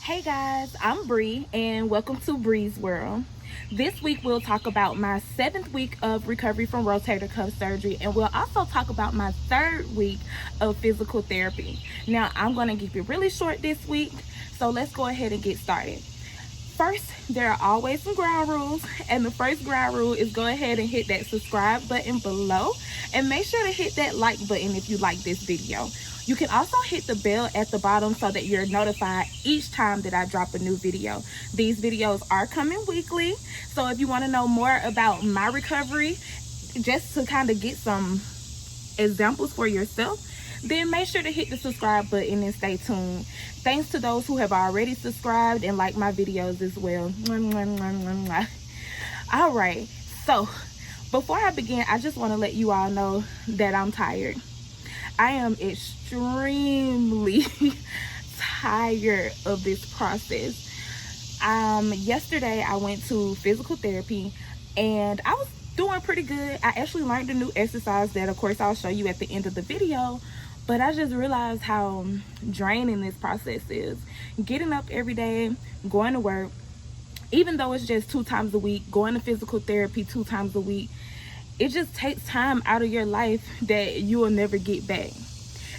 Hey guys, I'm Bree and welcome to Bree's World. This week we'll talk about my 7th week of recovery from rotator cuff surgery, and we'll also talk about my 3rd week of physical therapy. Now I'm going to keep it really short this week, so let's go ahead and get started. First, there are always some ground rules, and the first ground rule is go ahead and hit that subscribe button below and make sure to hit that like button if you like this video. You can also hit the bell at the bottom so that you're notified each time that I drop a new video. These videos are coming weekly, so if you want to know more about my recovery, just to kind of get some examples for yourself, then make sure to hit the subscribe button and stay tuned. Thanks to those who have already subscribed and liked my videos as well. All right, so before I begin, I just want to let you all know that I'm tired. I am extremely tired of this process. Yesterday I went to physical therapy and I was doing pretty good. I actually learned a new exercise that of course I'll show you at the end of the video, but I just realized how draining this process is. Getting up every day, going to work, even though it's just 2 times a week, going to physical therapy 2 times a week, it just takes time out of your life that you will never get back.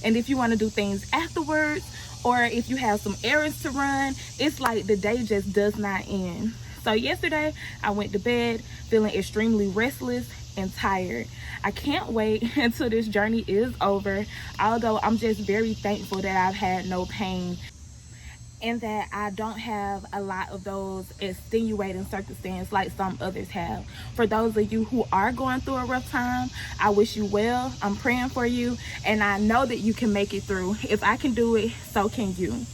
And if you want to do things afterwards, or if you have some errands to run, it's like the day just does not end. So yesterday I went to bed feeling extremely restless and tired. I can't wait until this journey is over, although I'm just very thankful that I've had no pain and that I don't have a lot of those extenuating circumstances like some others have. For those of you who are going through a rough time, I wish you well. I'm praying for you, and I know that you can make it through. If I can do it, so can you.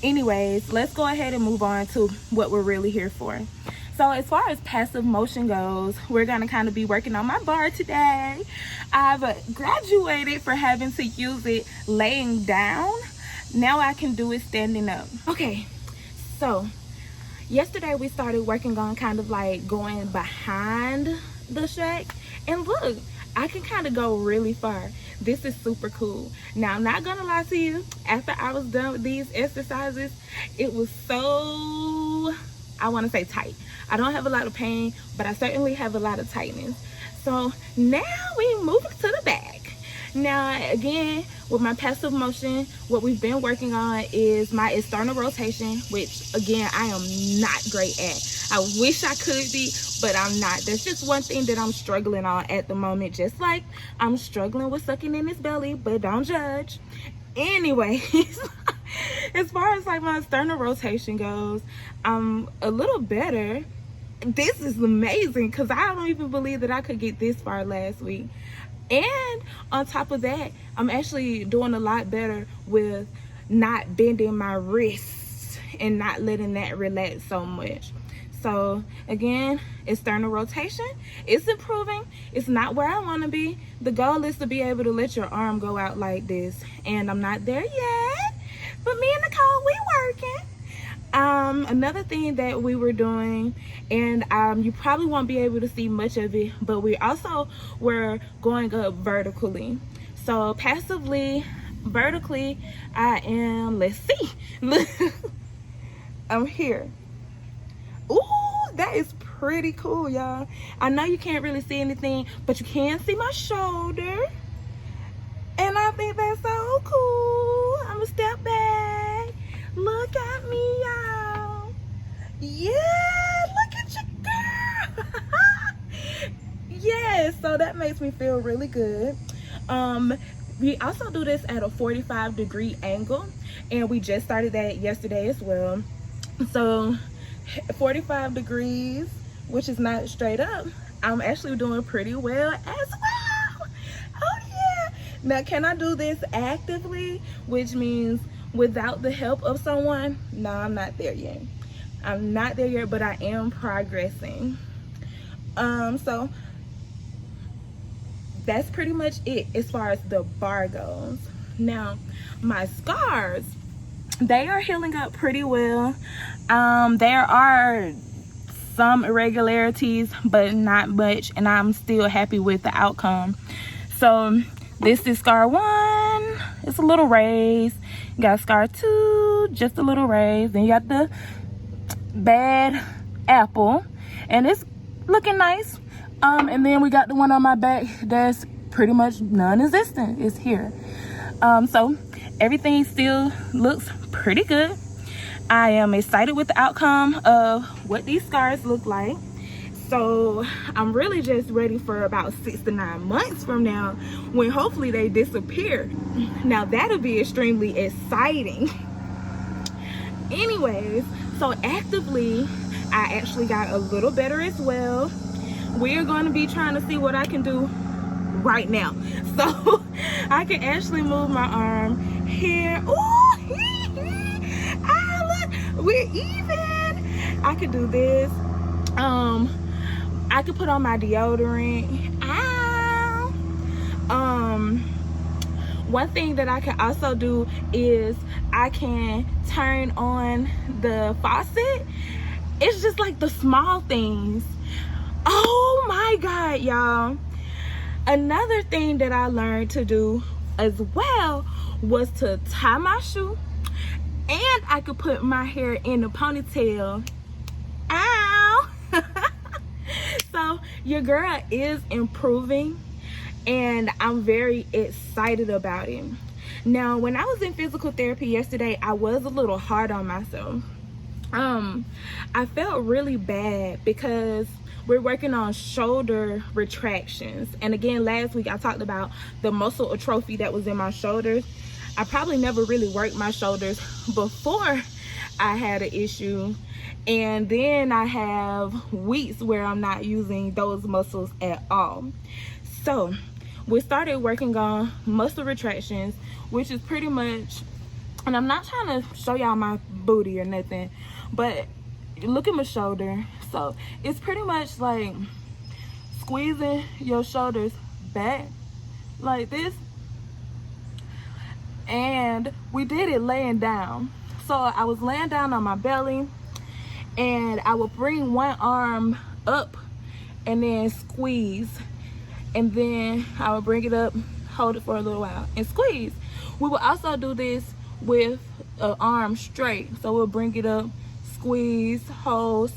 Anyways, let's go ahead and move on to what we're really here for. So as far as passive motion goes, we're gonna kind of be working on my bar today. I've graduated for having to use it laying down. Now I can do it standing up. Okay, so yesterday we started working on kind of like going behind the shack, and look, I can kind of go really far. This is super cool. Now I'm not gonna lie to you, after I was done with these exercises, it was so, I want to say tight. I don't have a lot of pain, but I certainly have a lot of tightness. So now we move to the back. Now again, with my passive motion, what we've been working on is my external rotation, which again I am not great at. I wish I could be, but I'm not. There's just one thing that I'm struggling on at the moment, just like I'm struggling with sucking in this belly, but don't judge. Anyways, as far as like my external rotation goes, I'm a little better. This is amazing because I don't even believe that I could get this far last week. And on top of that, I'm actually doing a lot better with not bending my wrists and not letting that relax so much. So again, external rotation is improving. It's not where I want to be. The goal is to be able to let your arm go out like this, and I'm not there yet, but me and Nicole, we working. Another thing that we were doing, and you probably won't be able to see much of it, but we also were going up vertically. So passively, vertically, I am, let's see, look, I'm here. Ooh, that is pretty cool, y'all. I know you can't really see anything, but you can see my shoulder, and I think that's so cool. I'm gonna step back. Look at me, y'all. Yeah, look at you, girl. Yes, so that makes me feel really good. We also do this at a 45-degree angle, and we just started that yesterday as well. So 45 degrees, which is not straight up, I'm actually doing pretty well as well. Oh yeah. Now can I do this actively, which means without the help of someone? No, I'm not there yet. I'm not there yet, but I am progressing. So that's pretty much it as far as the bar goes. Now my scars, they are healing up pretty well. There are some irregularities, but not much, and I'm still happy with the outcome. So this is scar 1. It's a little raised. Got scar 2, just a little raised. Then you got the bad apple, and it's looking nice. And then we got the one on my back that's pretty much non-existent. It's here. So everything still looks pretty good. I am excited with the outcome of what these scars look like. So I'm really just ready for about 6 to 9 months from now, when hopefully they disappear. Now that'll be extremely exciting. Anyways, so actively, I actually got a little better as well. We're going to be trying to see what I can do right now. So I can actually move my arm here. Ooh, look, we're even. I could do this. I could put on my deodorant. Ow. One thing that I can also do is I can turn on the faucet. It's just like the small things. Oh my God, y'all. Another thing that I learned to do as well was to tie my shoe, and I could put my hair in a ponytail. Ow. So your girl is improving, and I'm very excited about it. Now, when I was in physical therapy yesterday, I was a little hard on myself. I felt really bad because we're working on shoulder retractions. And again, last week I talked about the muscle atrophy that was in my shoulders. I probably never really worked my shoulders before I had an issue. And then I have weeks where I'm not using those muscles at all. So we started working on muscle retractions, which is pretty much, and I'm not trying to show y'all my booty or nothing, but look at my shoulder. So it's pretty much like squeezing your shoulders back like this. And we did it laying down. So I was laying down on my belly, and I would bring one arm up and then squeeze, and then I would bring it up, hold it for a little while, and squeeze. We will also do this with an arm straight. So we'll bring it up, squeeze, hold,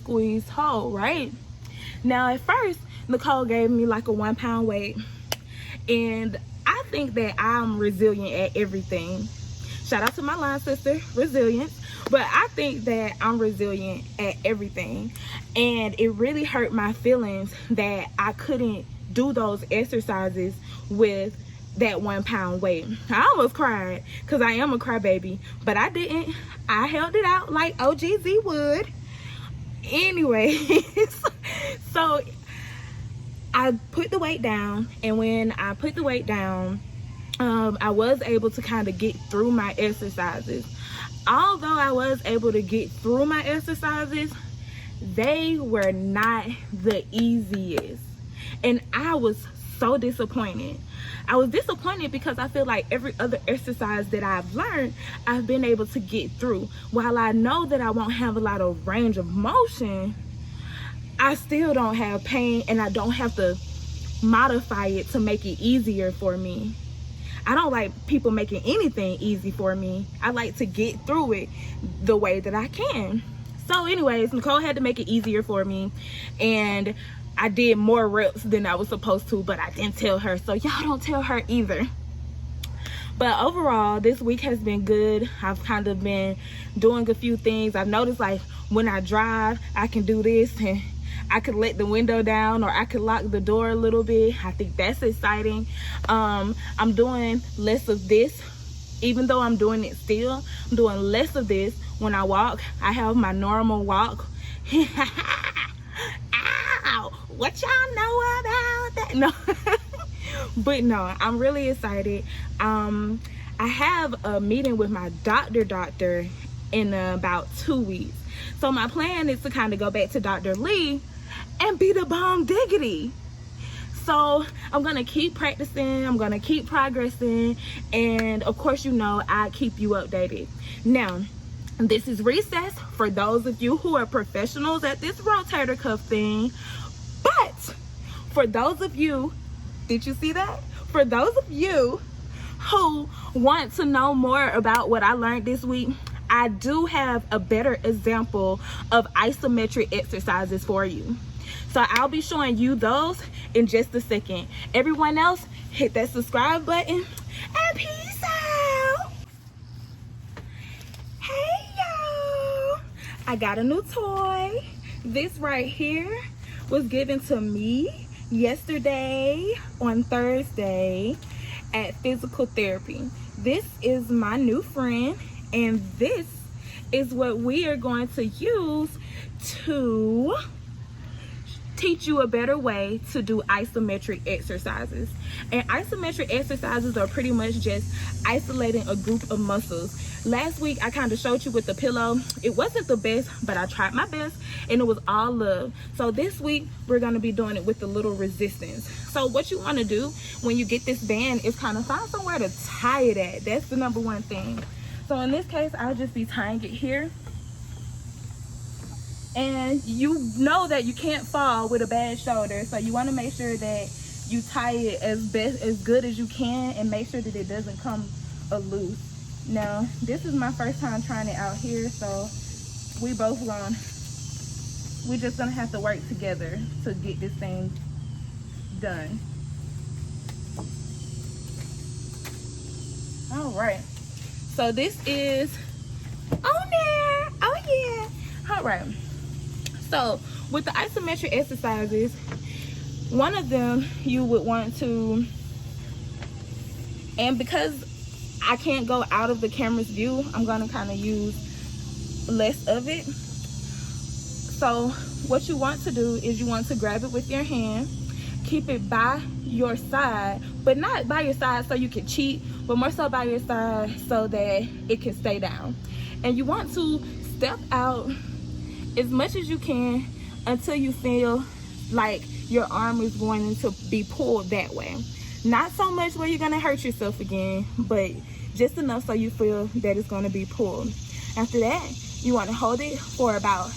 right? Now at first, Nicole gave me like a 1 pound weight, and I think that I'm resilient at everything. Shout out to my line sister, resilience. But I think that I'm resilient at everything, and it really hurt my feelings that I couldn't do those exercises with that 1 pound weight. I almost cried because I am a crybaby, but I didn't. I held it out like OGZ would. Anyways, so I put the weight down, and when I put the weight down, I was able to kind of get through my exercises. Although I was able to get through my exercises, they were not the easiest. And I was so disappointed. I was disappointed because I feel like every other exercise that I've learned, I've been able to get through. While I know that I won't have a lot of range of motion, I still don't have pain, and I don't have to modify it to make it easier for me. I don't like people making anything easy for me. I like to get through it the way that I can. So anyways, Nicole had to make it easier for me, and I did more reps than I was supposed to, but I didn't tell her. So y'all don't tell her either. But overall, this week has been good. I've kind of been doing a few things. I've noticed, like, when I drive, I can do this, and I could let the window down, or I could lock the door a little bit. I think that's exciting. I'm doing less of this, even though I'm doing it still. I'm doing less of this when I walk. I have my normal walk. Ow! What y'all know about that? No. But no, I'm really excited. I have a meeting with my doctor in about 2 weeks. So my plan is to kind of go back to Dr. Lee and be the bomb diggity. So I'm gonna keep practicing, I'm gonna keep progressing, and of course, you know, I keep you updated. Now, this is recess for those of you who are professionals at this rotator cuff thing. But for those of you, did you see that? For those of you who want to know more about what I learned this week, I do have a better example of isometric exercises for you. So I'll be showing you those in just a second. Everyone else, hit that subscribe button and peace out. Hey y'all, I got a new toy. This right here was given to me yesterday on Thursday at physical therapy. This is my new friend, and this is what we are going to use to teach you a better way to do isometric exercises. And isometric exercises are pretty much just isolating a group of muscles. Last week I kind of showed you with the pillow. It wasn't the best, but I tried my best and it was all love. So this week we're going to be doing it with a little resistance. So what you want to do when you get this band is kind of find somewhere to tie it at. That's the number one thing. So in this case, I'll just be tying it here. And you know that you can't fall with a bad shoulder, so you want to make sure that you tie it as good as you can and make sure that it doesn't come loose. Now this is my first time trying it out here, so we're just gonna have to work together to get this thing done. All right, so this is on there. Oh yeah. All right. So with the isometric exercises, one of them you would want to, and because I can't go out of the camera's view, I'm going to kind of use less of it. So what you want to do is you want to grab it with your hand, keep it by your side, but not by your side so you can cheat, but more so by your side so that it can stay down. And you want to step out as much as you can until you feel like your arm is going to be pulled that way. Not so much where you're going to hurt yourself again, but just enough so you feel that it's going to be pulled. After that, you want to hold it for about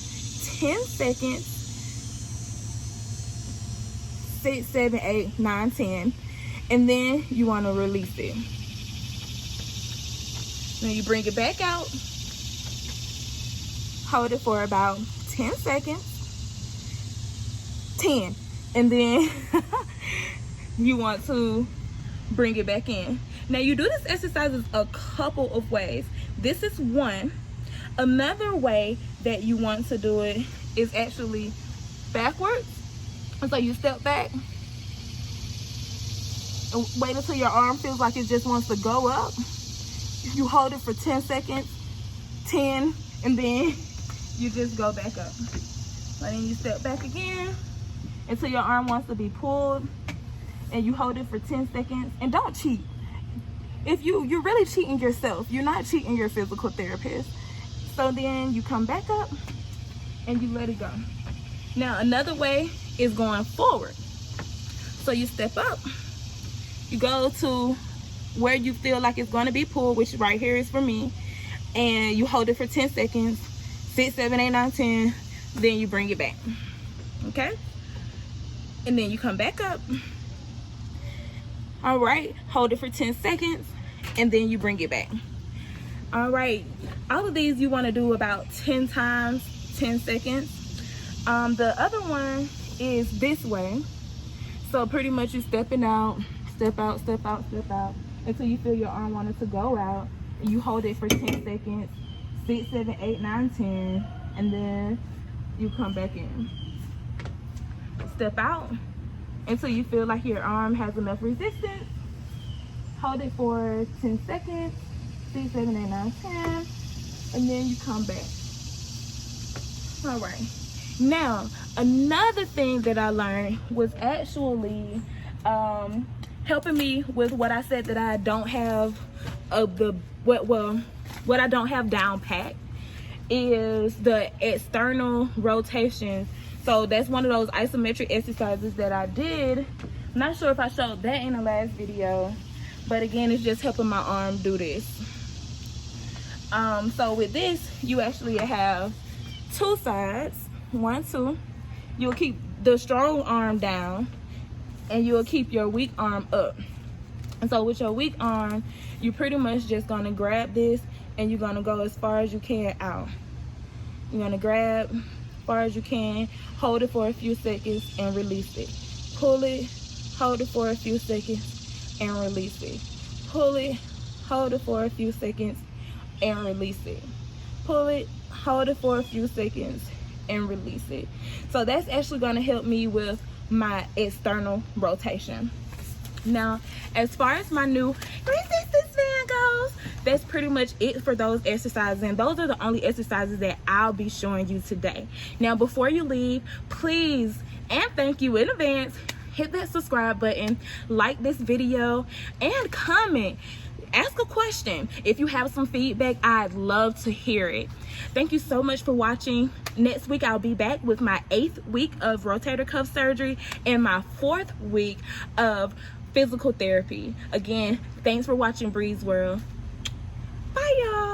10 seconds. 6, 7, 8, 9, 10. And then you want to release it. Then you bring it back out. Hold it for about 10 seconds. 10. And then you want to bring it back in. Now you do this exercise a couple of ways. This is one. Another way that you want to do it is actually backwards. And so you step back and wait until your arm feels like it just wants to go up. You hold it for 10 seconds, 10, and then you just go back up. And then you step back again until your arm wants to be pulled, and you hold it for 10 seconds. And don't cheat. If you're really cheating yourself, you're not cheating your physical therapist. So then you come back up and you let it go. Now another way is going forward. So you step up, you go to where you feel like it's going to be pulled, which right here is for me, and you hold it for 10 seconds, 6, 7, 8, 9, 10, then you bring it back. Okay, and then you come back up. All right, hold it for 10 seconds, and then you bring it back. All right, all of these you want to do about 10 times, 10 seconds. The other one is this way. So pretty much you stepping out, step out, step out, step out, until you feel your arm wanted to go out. You hold it for 10 seconds, 6, 7, 8, 9, 10, and then you come back in. Step out until you feel like your arm has enough resistance. Hold it for 10 seconds, 6, 7, 8, 9, 10, and then you come back. All right. Now, another thing that I learned was actually helping me with what I said that I don't have what I don't have down pat is the external rotation. So that's one of those isometric exercises that I did. I'm not sure if I showed that in the last video, but again, it's just helping my arm do this. So with this, you actually have two sides. 1, 2. You'll keep the strong arm down and you'll keep your weak arm up. And so with your weak arm, you're pretty much just gonna grab this and you're gonna go as far as you can out. You're gonna grab as far as you can, hold it for a few seconds and release it. Pull it, hold it for a few seconds and release it. Pull it, hold it for a few seconds and release it. Pull it, hold it for a few seconds and release it. So that's actually going to help me with my external rotation. Now, as far as my new resistance band goes, that's pretty much it for those exercises, and those are the only exercises that I'll be showing you today. Now, before you leave, please, and thank you in advance, hit that subscribe button, like this video, and comment. Ask a question. If you have some feedback, I'd love to hear it. Thank you so much for watching. Next week, I'll be back with my 8th week of rotator cuff surgery and my 4th week of physical therapy. Again, thanks for watching Bree's World. Bye, y'all.